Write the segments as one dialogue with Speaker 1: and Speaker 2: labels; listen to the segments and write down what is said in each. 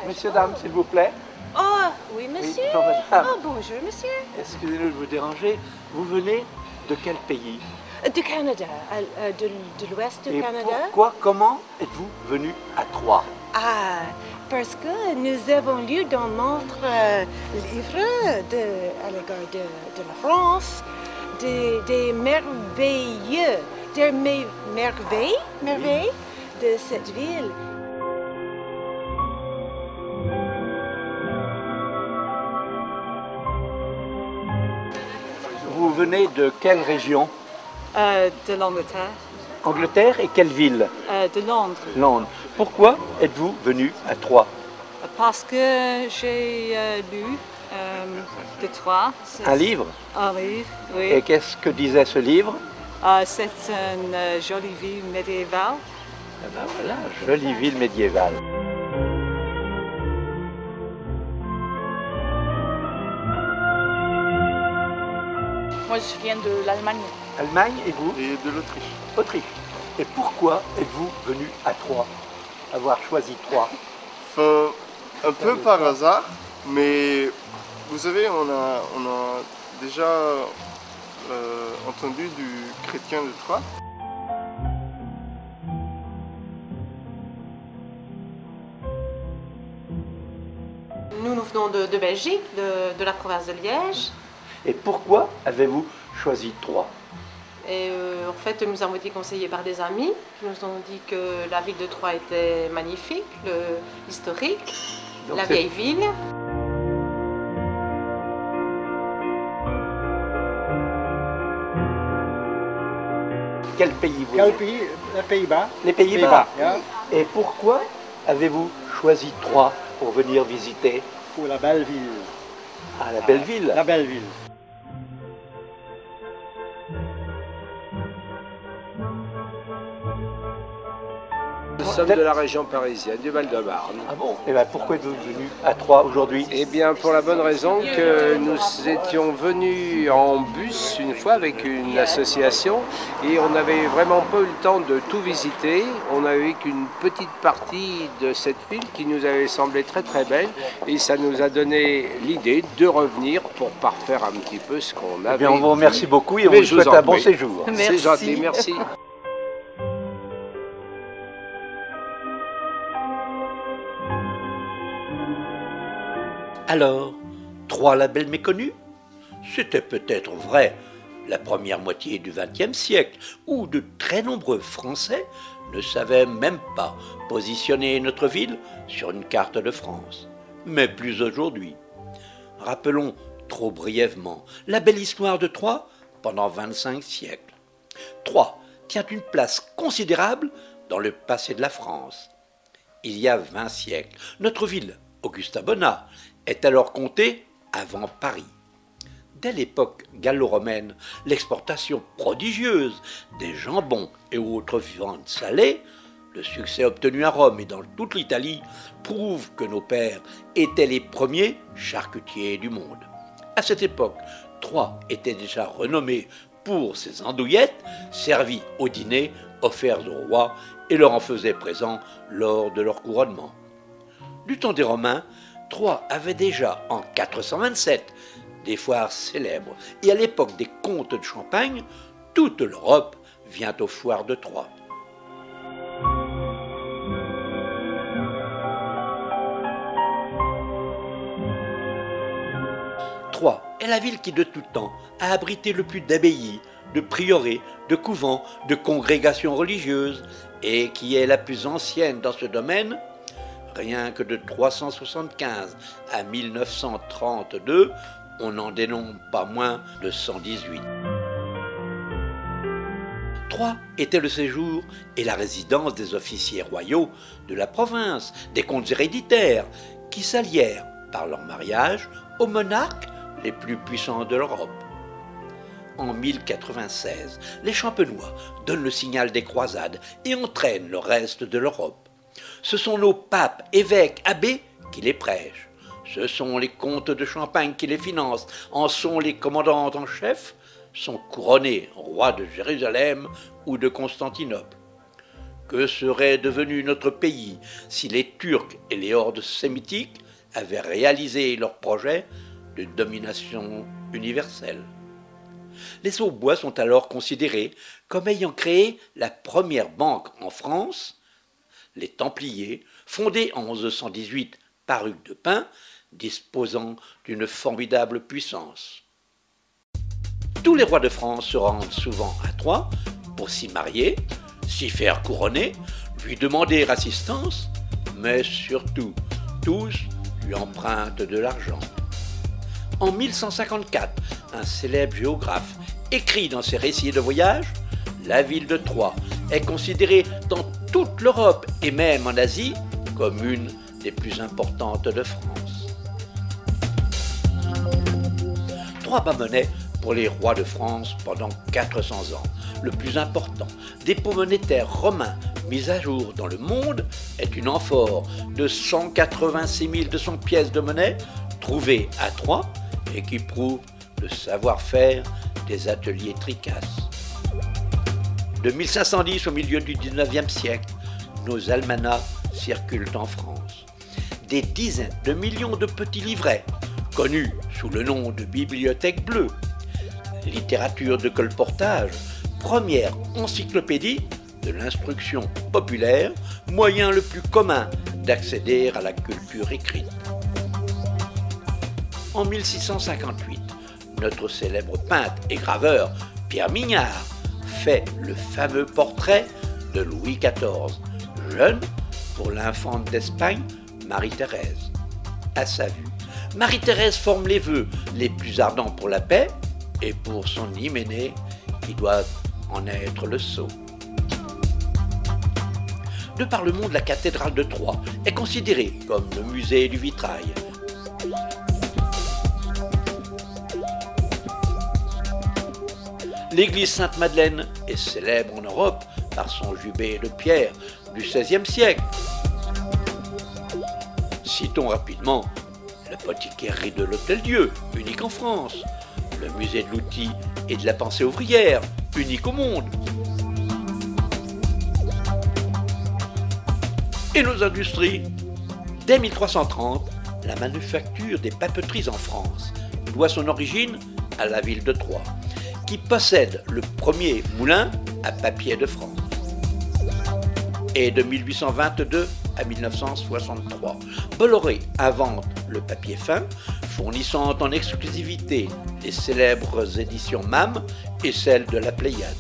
Speaker 1: Messieurs, dames, s'il vous plaît.
Speaker 2: Oh, oui, monsieur.
Speaker 1: Oui, bonjour, madame.
Speaker 2: Oh, bonjour, monsieur.
Speaker 1: Excusez-nous de vous déranger. Vous venez de quel pays?
Speaker 2: Du Canada, de l'ouest du
Speaker 1: Et
Speaker 2: Canada.
Speaker 1: pourquoi, comment êtes-vous venu à Troyes?
Speaker 2: Ah, parce que nous avons lu dans notre livre à l'égard de la France des merveilleux, merveilles de cette ville.
Speaker 1: Vous venez de quelle région?
Speaker 3: De l'Angleterre,
Speaker 1: Angleterre, et quelle ville?
Speaker 3: de Londres,
Speaker 1: Londres. Pourquoi êtes-vous venu à Troyes?
Speaker 3: parce que j'ai lu de Troyes.
Speaker 1: Un livre?
Speaker 3: Un livre, oui.
Speaker 1: Et qu'est-ce que disait ce livre?
Speaker 3: C'est une jolie ville médiévale.
Speaker 1: Eh ben voilà, jolie ville médiévale.
Speaker 4: Moi, je viens de l'Allemagne.
Speaker 1: Allemagne, et vous?
Speaker 5: Et de l'Autriche.
Speaker 1: Autriche. Et pourquoi êtes-vous venu à Troyes? Avoir choisi Troyes?
Speaker 5: Enfin, un peu par hasard, mais vous savez, on a déjà entendu du chrétien de Troyes.
Speaker 2: Nous venons de Belgique, de la province de Liège.
Speaker 1: Et pourquoi avez-vous choisi Troyes?
Speaker 2: Et en fait, nous avons été conseillés par des amis qui nous ont dit que la ville de Troyes était magnifique, historique,
Speaker 1: Donc
Speaker 2: la
Speaker 1: c'est-
Speaker 2: vieille ville.
Speaker 1: Quel pays vous
Speaker 6: Quel
Speaker 1: êtes?
Speaker 6: pays? Les Pays-Bas.
Speaker 1: Les Pays-Bas.
Speaker 6: Yeah.
Speaker 1: Et pourquoi avez-vous choisi Troyes pour venir visiter?
Speaker 6: Pour la belle ville.
Speaker 1: Ah, la belle ville.
Speaker 6: La belle ville.
Speaker 7: Nous sommes de la région parisienne, du Val-de-Marne.
Speaker 1: Ah bon? Et ben pourquoi êtes-vous venu à Troyes aujourd'hui?
Speaker 7: Eh bien, pour la bonne raison que nous étions venus en bus une fois avec une association et on n'avait vraiment pas eu le temps de tout visiter. On n'avait qu'une petite partie de cette ville qui nous avait semblé très très belle et ça nous a donné l'idée de revenir pour parfaire un petit peu ce qu'on avait.
Speaker 1: Eh bien, on vous remercie
Speaker 7: vu.
Speaker 1: beaucoup et on
Speaker 7: Mais
Speaker 1: vous
Speaker 7: je vous
Speaker 1: souhaite
Speaker 7: en
Speaker 1: un bon
Speaker 7: prie.
Speaker 1: séjour.
Speaker 7: C'est gentil, merci.
Speaker 8: Alors, Troyes la belle méconnue? C'était peut-être vrai la première moitié du XXe siècle, où de très nombreux Français ne savaient même pas positionner notre ville sur une carte de France. Mais plus aujourd'hui. Rappelons trop brièvement la belle histoire de Troyes pendant 25 siècles. Troyes tient une place considérable dans le passé de la France. Il y a 20 siècles, notre ville, Augusta Bona, est alors comptée avant Paris. Dès l'époque gallo-romaine, l'exportation prodigieuse des jambons et autres viandes salées, le succès obtenu à Rome et dans toute l'Italie, prouve que nos pères étaient les premiers charcutiers du monde. À cette époque, Troyes était déjà renommée pour ses andouillettes, servies au dîner, offertes aux rois et leur en faisait présent lors de leur couronnement. Du temps des Romains, Troyes avait déjà, en 427, des foires célèbres, et à l'époque des comtes de Champagne, toute l'Europe vient aux foires de Troyes. Troyes est la ville qui de tout temps a abrité le plus d'abbayes, de prieurés, de couvents, de congrégations religieuses, et qui est la plus ancienne dans ce domaine. Rien que de 375 à 1932, on n'en dénombre pas moins de 118. Troyes était le séjour et la résidence des officiers royaux de la province, des comtes héréditaires, qui s'allièrent par leur mariage aux monarques les plus puissants de l'Europe. En 1096, les Champenois donnent le signal des croisades et entraînent le reste de l'Europe. Ce sont nos papes, évêques, abbés qui les prêchent. Ce sont les comtes de Champagne qui les financent. En sont les commandants en chef, sont couronnés rois de Jérusalem ou de Constantinople. Que serait devenu notre pays si les Turcs et les hordes sémitiques avaient réalisé leur projet de domination universelle? Les Aubois sont alors considérés comme ayant créé la première banque en France, les Templiers, fondés en 1118 par Hugues de Pint, disposant d'une formidable puissance. Tous les rois de France se rendent souvent à Troyes pour s'y marier, s'y faire couronner, lui demander assistance, mais surtout, tous lui empruntent de l'argent. En 1154, un célèbre géographe écrit dans ses récits de voyage, la ville de Troyes est considérée dans toute l'Europe et même en Asie comme une des plus importantes de France. Troyes bas-monnaie pour les rois de France pendant 400 ans. Le plus important dépôt monétaire romain mis à jour dans le monde est une amphore de 186 200 pièces de monnaie trouvée à Troyes et qui prouve le savoir-faire des ateliers Tricasse. De 1510 au milieu du 19e siècle, nos almanachs circulent en France. Des dizaines de millions de petits livrets, connus sous le nom de bibliothèque bleue, littérature de colportage, première encyclopédie de l'instruction populaire, moyen le plus commun d'accéder à la culture écrite. En 1658, notre célèbre peintre et graveur Pierre Mignard fait le fameux portrait de Louis XIV, jeune pour l'infante d'Espagne, Marie-Thérèse. À sa vue, Marie-Thérèse forme les vœux les plus ardents pour la paix et pour son hyménée qui doit en être le sceau. De par le monde, la cathédrale de Troyes est considérée comme le musée du vitrail. L'église Sainte-Madeleine est célèbre en Europe par son jubé de pierre du XVIe siècle. Citons rapidement l'apothicairerie de l'Hôtel-Dieu, unique en France, le musée de l'outil et de la pensée ouvrière, unique au monde. Et nos industries. Dès 1330, la manufacture des papeteries en France doit son origine à la ville de Troyes, qui possède le premier moulin à papier de France. Et de 1822 à 1963, Bolloré invente le papier fin, fournissant en exclusivité les célèbres éditions MAM et celles de la Pléiade.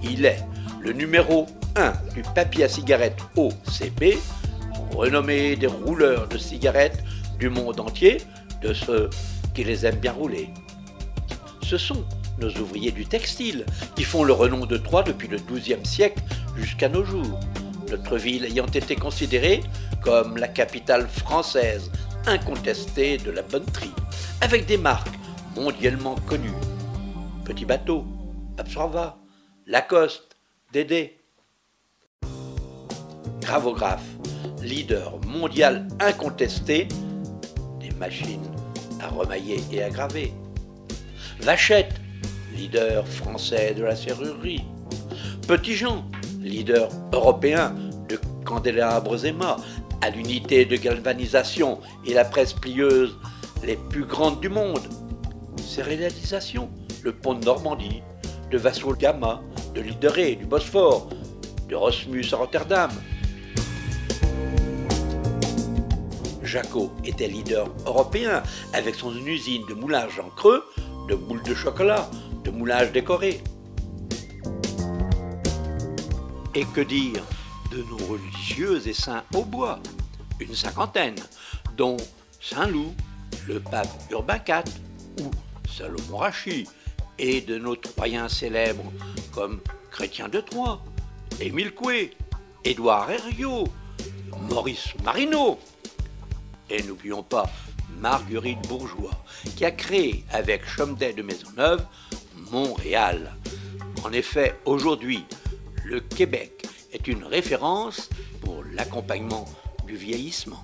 Speaker 8: Il est le numéro 1 du papier à cigarette OCP, renommé des rouleurs de cigarettes du monde entier, de ceux qui les aiment bien rouler. Ce sont nos ouvriers du textile qui font le renom de Troyes depuis le XIIe siècle jusqu'à nos jours, notre ville ayant été considérée comme la capitale française incontestée de la bonneterie, avec des marques mondialement connues. Petit Bateau, Absorva, Lacoste, Dédé. Gravographe, leader mondial incontesté des machines à remailler et à graver. Vachette, leader français de la serrurerie. Petit Jean, leader européen de candélabres et mâts, à l'unité de galvanisation et la presse plieuse les plus grandes du monde. Ses réalisations, le pont de Normandie, de Vasco da Gama, de Lideré, du Bosphore, de Rosmus à Rotterdam. Jaco était leader européen avec son usine de moulage en creux, de boules de chocolat, de moulage décoré. Et que dire de nos religieux et saints Aubois, une cinquantaine, dont Saint-Loup, le pape Urbain IV ou Salomon Rachi, et de nos Troyens célèbres comme Chrétien de Troyes, Émile Coué, Édouard Herriot, Maurice Marino. Et n'oublions pas Marguerite Bourgeois, qui a créé avec Chomdet de Maisonneuve Montréal. En effet, aujourd'hui, le Québec est une référence pour l'accompagnement du vieillissement.